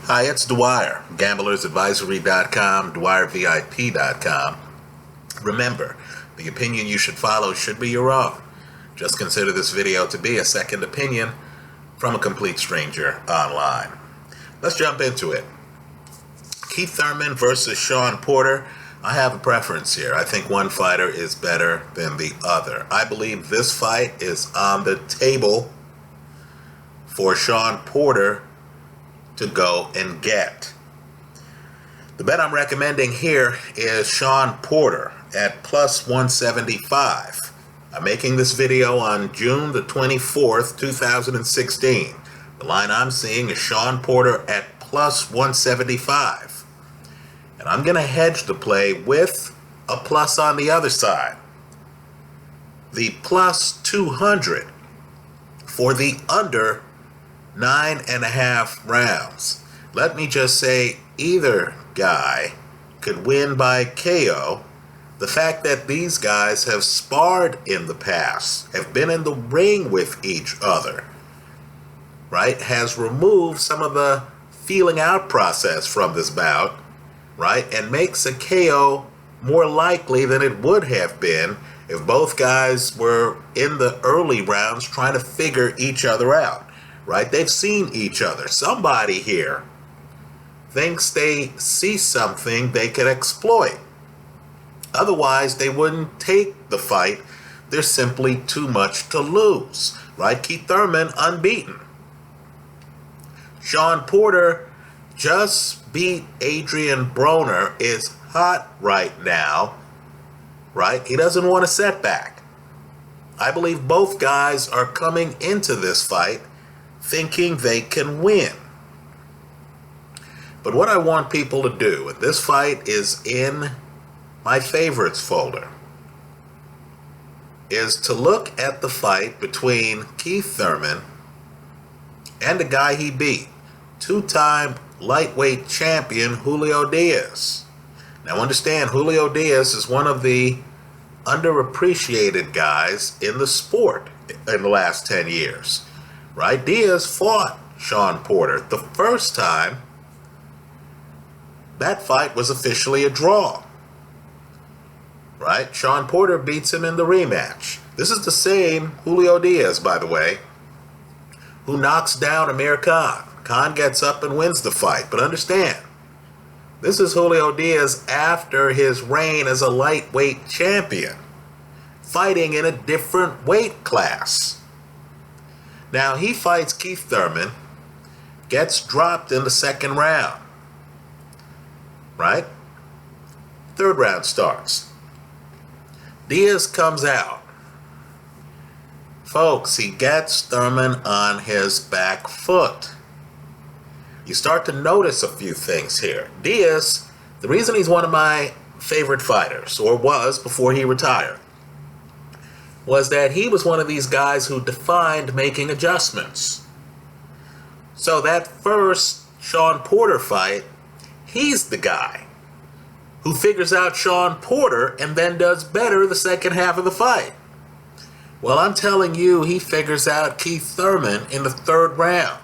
Hi, it's Dwyer, gamblersadvisory.com, dwyervip.com. Remember, the opinion you should follow should be your own. Just consider this video to be a second opinion from a complete stranger online. Let's jump into it. Keith Thurman versus Shawn Porter. I have a preference here. I think one fighter is better than the other. I believe this fight is on the table for Shawn Porter to go and get. The bet I'm recommending here is Shawn Porter at plus 175. I'm making this video on June the 24th, 2016. The line I'm seeing is Shawn Porter at plus 175. And I'm going to hedge the play with a plus on the other side. The plus 200 for the under 9.5 rounds. Let me just say either guy could win by KO. The fact that these guys have sparred in the past, have been in the ring with each other, right, has removed some of the feeling out process from this bout, right, and makes a KO more likely than it would have been if both guys were in the early rounds trying to figure each other out. Right? They've seen each other. Somebody here thinks they see something they could exploit. Otherwise, they wouldn't take the fight. There's simply too much to lose. Right? Keith Thurman unbeaten. Shawn Porter just beat Adrian Broner, is hot right now. Right? He doesn't want a setback. I believe both guys are coming into this fight thinking they can win. But what I want people to do, and this fight is in my favorites folder, is to look at the fight between Keith Thurman and the guy he beat, two-time lightweight champion Julio Diaz. Now understand, Julio Diaz is one of the underappreciated guys in the sport in the last 10 years. Right? Diaz fought Shawn Porter. The first time, that fight was officially a draw. Right? Shawn Porter beats him in the rematch. This is the same Julio Diaz, by the way, who knocks down Amir Khan. Khan gets up and wins the fight. But understand, this is Julio Diaz after his reign as a lightweight champion, fighting in a different weight class. Now, he fights Keith Thurman, gets dropped in the second round, right? Third round starts. Diaz comes out. Folks, he gets Thurman on his back foot. You start to notice a few things here. Diaz, the reason he's one of my favorite fighters, or was before he retired, was that he was one of these guys who defined making adjustments. So that first Shawn Porter fight, he's the guy who figures out Shawn Porter and then does better the second half of the fight. Well, I'm telling you, he figures out Keith Thurman in the third round.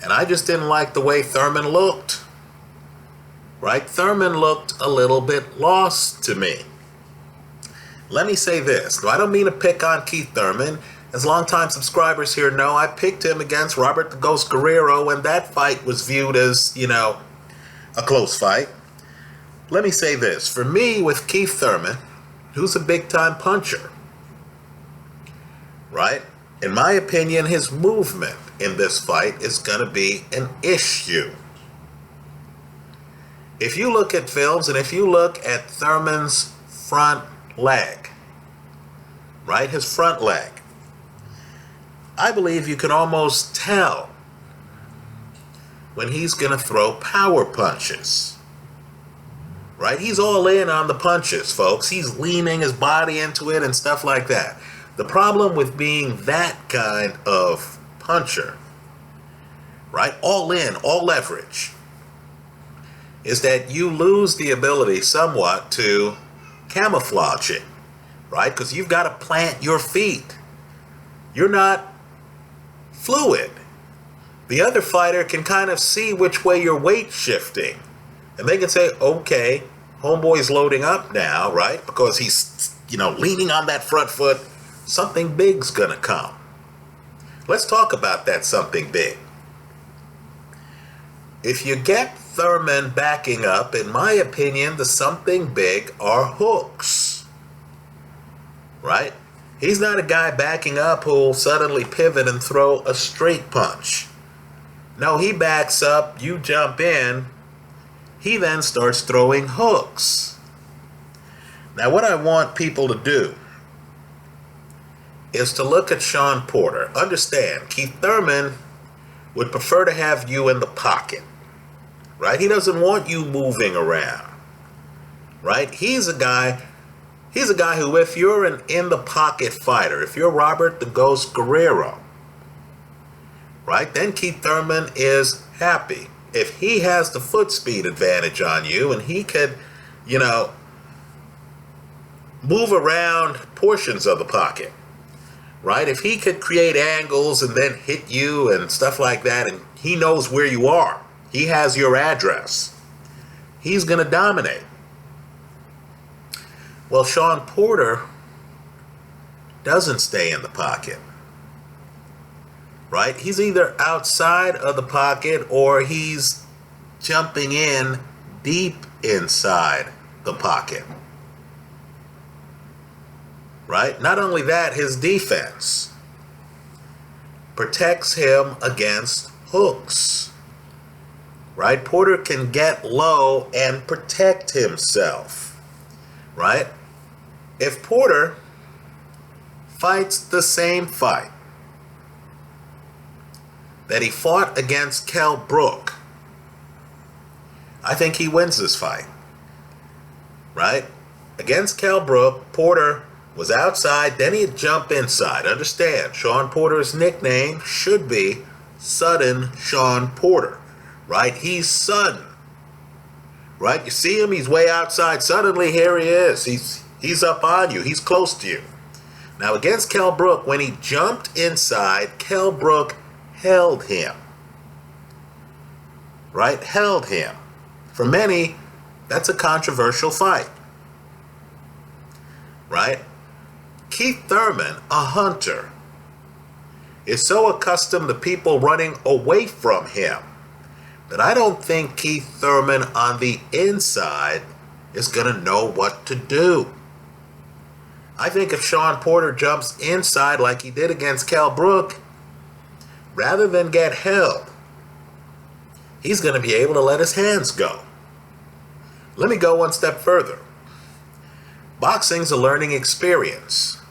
And I just didn't like the way Thurman looked. Right? Thurman looked a little bit lost to me. Let me say this. I don't mean to pick on Keith Thurman. As longtime subscribers here know, I picked him against Robert the Ghost Guerrero when that fight was viewed as, a close fight. Let me say this. For me, with Keith Thurman, who's a big-time puncher, right? In my opinion, his movement in this fight is going to be an issue. If you look at films and if you look at Thurman's front leg, right, his front leg, I believe you can almost tell when he's going to throw power punches. Right? He's all in on the punches, folks. He's leaning his body into it and stuff like that. The problem with being that kind of puncher, right, all in, all leverage, is that you lose the ability somewhat to camouflage it, right? Because you've got to plant your feet. You're not fluid. the other fighter can kind of see which way your weight's shifting. And they can say, okay, homeboy's loading up now, right? Because he's, leaning on that front foot. Something big's gonna come. Let's talk about that something big. If you get Thurman backing up, in my opinion, the something big are hooks. Right? He's not a guy backing up who'll suddenly pivot and throw a straight punch. No, he backs up, you jump in, he then starts throwing hooks. Now, what I want people to do is to look at Shawn Porter. Understand, Keith Thurman would prefer to have you in the pocket, right? He doesn't want you moving around, right? He's a guy who, if you're an in-the-pocket fighter, if you're Robert the Ghost Guerrero, right, then Keith Thurman is happy. If he has the foot speed advantage on you and he could, move around portions of the pocket, right? If he could create angles and then hit you and stuff like that, and he knows where you are, he has your address, he's going to dominate. Well, Shawn Porter doesn't stay in the pocket, right? He's either outside of the pocket or he's jumping in deep inside the pocket, right? Not only that, his defense protects him against hooks, right? Porter can get low and protect himself, right? If Porter fights the same fight that he fought against Kell Brook, I think he wins this fight, right? Against Kell Brook, Porter was outside, then he'd jump inside. Understand, Shawn Porter's nickname should be Sudden Shawn Porter, right? He's sudden, right? You see him, he's way outside. Suddenly, here he is. He's up on you. He's close to you. Now, against Kell Brook, when he jumped inside, Kell Brook held him, right? Held him. For many, that's a controversial fight, right? Keith Thurman, a hunter, is so accustomed to people running away from him that I don't think Keith Thurman on the inside is going to know what to do. I think if Shawn Porter jumps inside like he did against Kell Brook, rather than get held, he's going to be able to let his hands go. Let me go one step further. Boxing's a learning experience,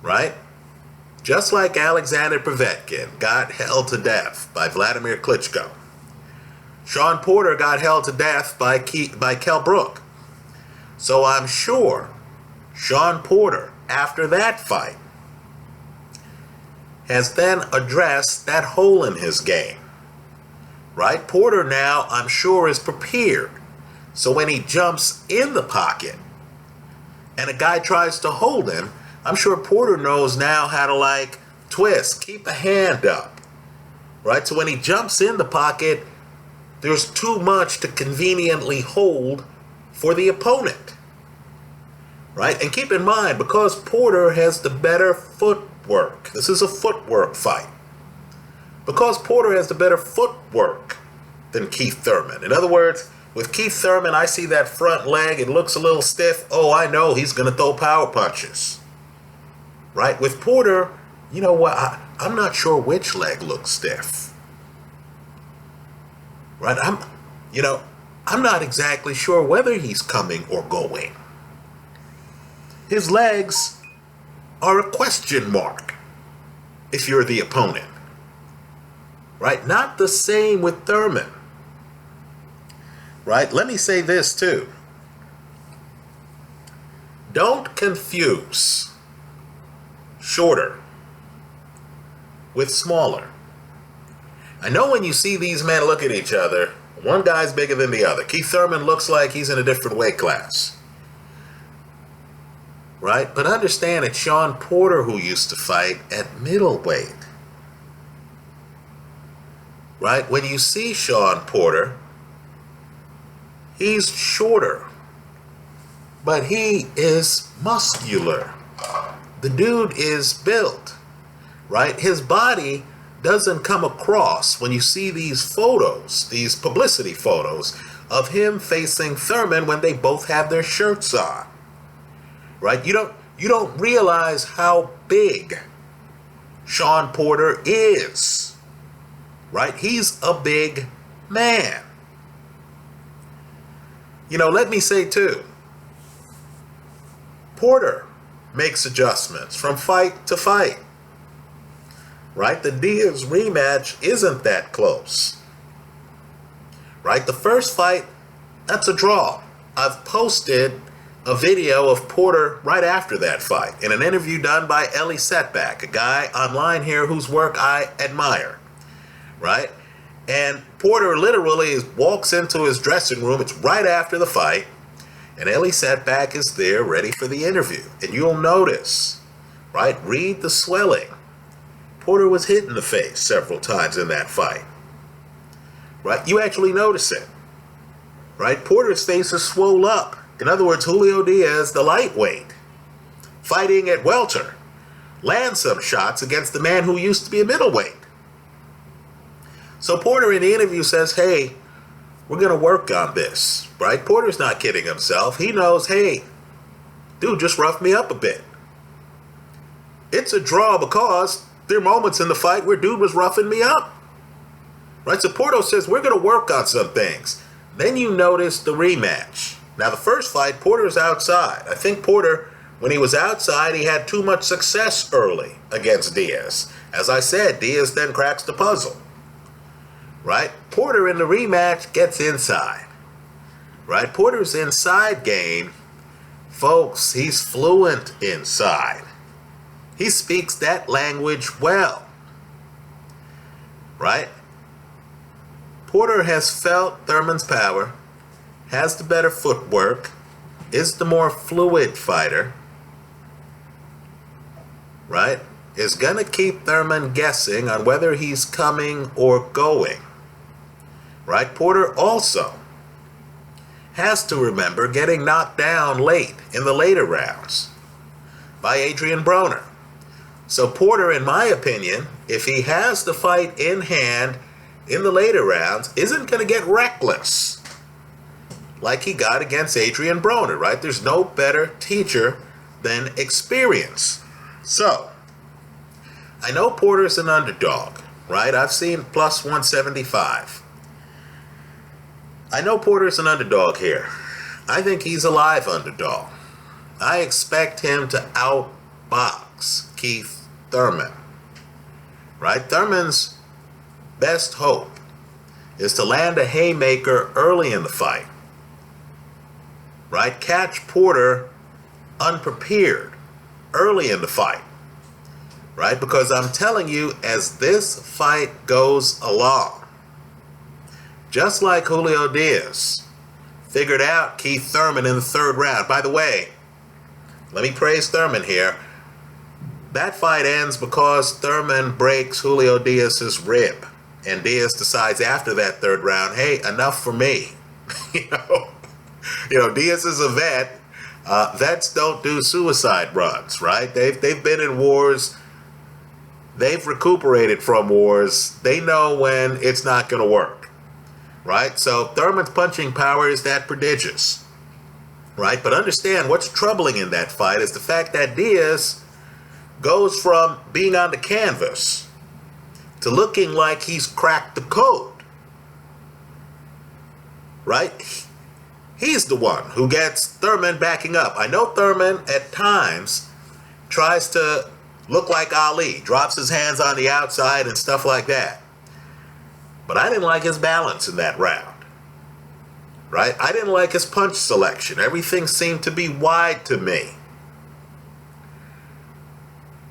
right? Just like Alexander Povetkin got held to death by Vladimir Klitschko, Shawn Porter got held to death by Kell Brook. So I'm sure Shawn Porter, after that fight, has then addressed that hole in his game, right? Porter now, I'm sure, is prepared. So when he jumps in the pocket and a guy tries to hold him, I'm sure Porter knows now how to twist, keep a hand up, right? So when he jumps in the pocket, there's too much to conveniently hold for the opponent, right? And keep in mind, because Porter has the better footwork, this is a footwork fight, because Porter has the better footwork than Keith Thurman. In other words, with Keith Thurman, I see that front leg, it looks a little stiff. Oh, I know he's going to throw power punches, right? With Porter, you know what? I'm not sure which leg looks stiff, right? I'm not exactly sure whether he's coming or going. His legs are a question mark if you're the opponent, right? Not the same with Thurman, right? Let me say this too. Don't confuse shorter with smaller. I know when you see these men look at each other, one guy's bigger than the other. Keith Thurman looks like he's in a different weight class, right? But understand, it's Shawn Porter who used to fight at middleweight. right? When you see Shawn Porter, he's shorter, but he is muscular. The dude is built, right? His body doesn't come across when you see these photos, these publicity photos of him facing Thurman when they both have their shirts on, right? You don't realize how big Shawn Porter is, right? He's a big man. Let me say too, Porter makes adjustments from fight to fight, right? The Diaz rematch isn't that close, right? The first fight, that's a draw. I've posted a video of Porter right after that fight in an interview done by Ellie Setback, a guy online here whose work I admire, right? And Porter literally walks into his dressing room. It's right after the fight, and Ellie Setback is there ready for the interview. And you'll notice, right, read the swelling. Porter was hit in the face several times in that fight, right? You actually notice it, right? Porter's face is swole up. In other words, Julio Diaz, the lightweight, fighting at welter, lands some shots against the man who used to be a middleweight. So Porter in the interview says, hey, we're going to work on this, right? Porter's not kidding himself. He knows, hey, dude, just rough me up a bit. It's a draw because there are moments in the fight where dude was roughing me up, right? So Porter says, we're going to work on some things. Then you notice the rematch. Now, the first fight, Porter's outside. I think Porter, when he was outside, he had too much success early against Diaz. As I said, Diaz then cracks the puzzle, right? Porter in the rematch gets inside, right? Porter's inside game, folks, he's fluent inside. He speaks that language well, right? Porter has felt Thurman's power, has the better footwork, is the more fluid fighter, right? Is going to keep Thurman guessing on whether he's coming or going, right? Porter also has to remember getting knocked down late in the later rounds by Adrian Broner. So Porter, in my opinion, if he has the fight in hand in the later rounds, isn't going to get reckless like he got against Adrian Broner, right? There's no better teacher than experience. So, I know Porter's an underdog, right? I've seen plus 175. I know Porter's an underdog here. I think he's a live underdog. I expect him to outbox Keith Thurman, right? Thurman's best hope is to land a haymaker early in the fight, right? Catch Porter unprepared early in the fight, right? Because I'm telling you, as this fight goes along, just like Julio Diaz figured out Keith Thurman in the third round. By the way, let me praise Thurman here. That fight ends because Thurman breaks Julio Diaz's rib, and Diaz decides after that third round, hey, enough for me. Diaz is a vet. Vets don't do suicide runs, right? They've been in wars. They've recuperated from wars. They know when it's not going to work, right? So Thurman's punching power is that prodigious, right? But understand what's troubling in that fight is the fact that Diaz goes from being on the canvas to looking like he's cracked the code, right? He's the one who gets Thurman backing up. I know Thurman at times tries to look like Ali, drops his hands on the outside and stuff like that. But I didn't like his balance in that round, right? I didn't like his punch selection. Everything seemed to be wide to me,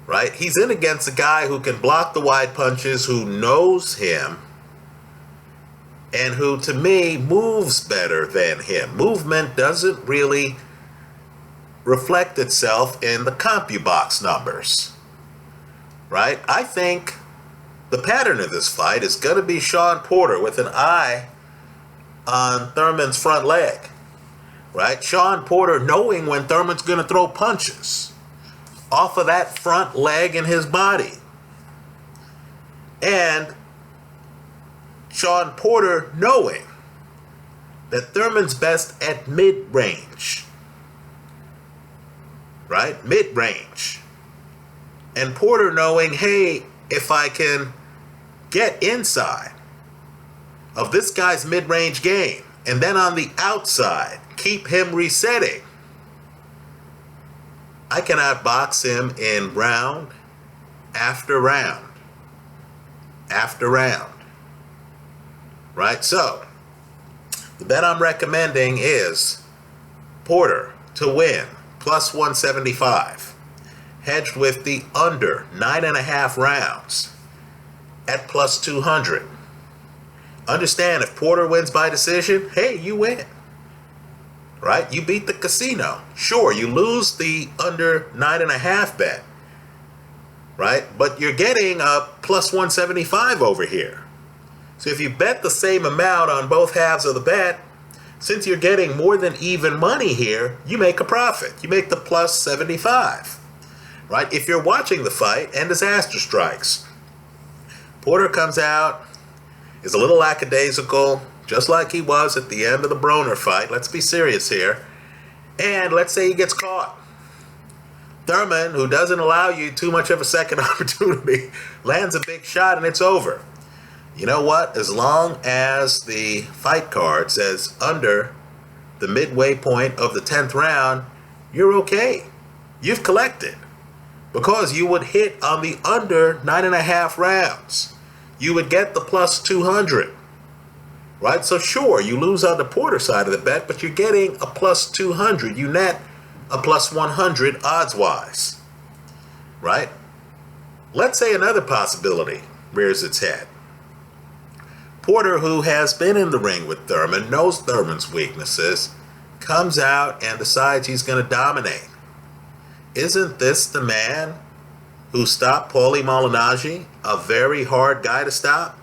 right? He's in against a guy who can block the wide punches, who knows him, and who, to me, moves better than him. Movement doesn't really reflect itself in the CompuBox numbers, right? I think the pattern of this fight is going to be Shawn Porter with an eye on Thurman's front leg, right? Shawn Porter knowing when Thurman's going to throw punches off of that front leg in his body. And Shawn Porter knowing that Thurman's best at mid-range, right? Mid-range. And Porter knowing, hey, if I can get inside of this guy's mid-range game and then on the outside keep him resetting, I can outbox him in round after round after round, right? So the bet I'm recommending is Porter to win plus 175, hedged with the under 9.5 rounds at plus 200. Understand, if Porter wins by decision, hey, you win, right? You beat the casino. Sure, you lose the under 9.5 bet, right? But you're getting a plus 175 over here. So if you bet the same amount on both halves of the bet, since you're getting more than even money here, you make a profit. You make the plus 75, right? If you're watching the fight and disaster strikes, Porter comes out, is a little lackadaisical, just like he was at the end of the Broner fight. Let's be serious here. And let's say he gets caught. Thurman, who doesn't allow you too much of a second opportunity, lands a big shot and it's over. You know what? As long as the fight card says under the midway point of the 10th round, you're okay. You've collected. Because you would hit on the under 9.5 rounds. You would get the plus 200. Right? So sure, you lose on the Porter side of the bet, but you're getting a plus 200. You net a plus 100 odds-wise. Right? Let's say another possibility rears its head. Porter, who has been in the ring with Thurman, knows Thurman's weaknesses, comes out and decides he's going to dominate. Isn't this the man who stopped Paulie Malignaggi, a very hard guy to stop?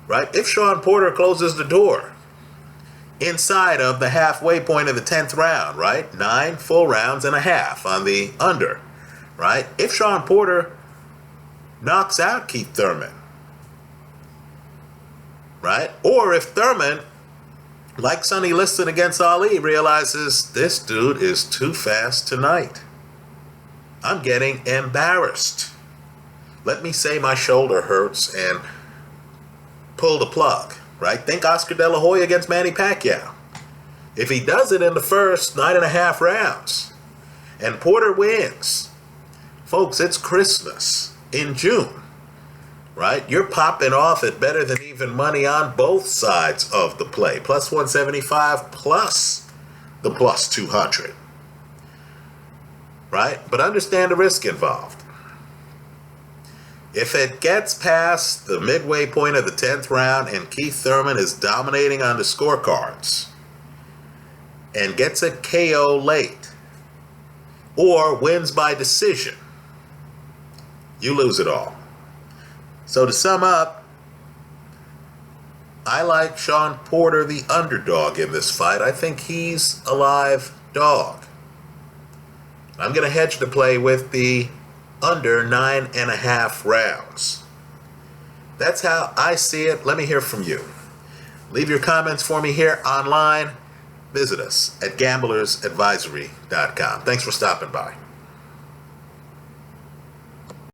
Right? If Shawn Porter closes the door inside of the halfway point of the 10th round, right? 9 full rounds and a half on the under, right? If Shawn Porter knocks out Keith Thurman, right? Or if Thurman, like Sonny Liston against Ali, realizes this dude is too fast tonight. I'm getting embarrassed. Let me say my shoulder hurts and pull the plug, right? Think Oscar De La Hoya against Manny Pacquiao. If he does it in the first 9.5 rounds and Porter wins, folks, it's Christmas in June. Right? You're popping off at better than even money on both sides of the play. Plus 175 plus the plus 200. Right? But understand the risk involved. If it gets past the midway point of the 10th round and Keith Thurman is dominating on the scorecards and gets a KO late or wins by decision, you lose it all. So to sum up, I like Shawn Porter, the underdog in this fight. I think he's a live dog. I'm going to hedge the play with the under 9.5 rounds. That's how I see it. Let me hear from you. Leave your comments for me here online. Visit us at gamblersadvisory.com. Thanks for stopping by.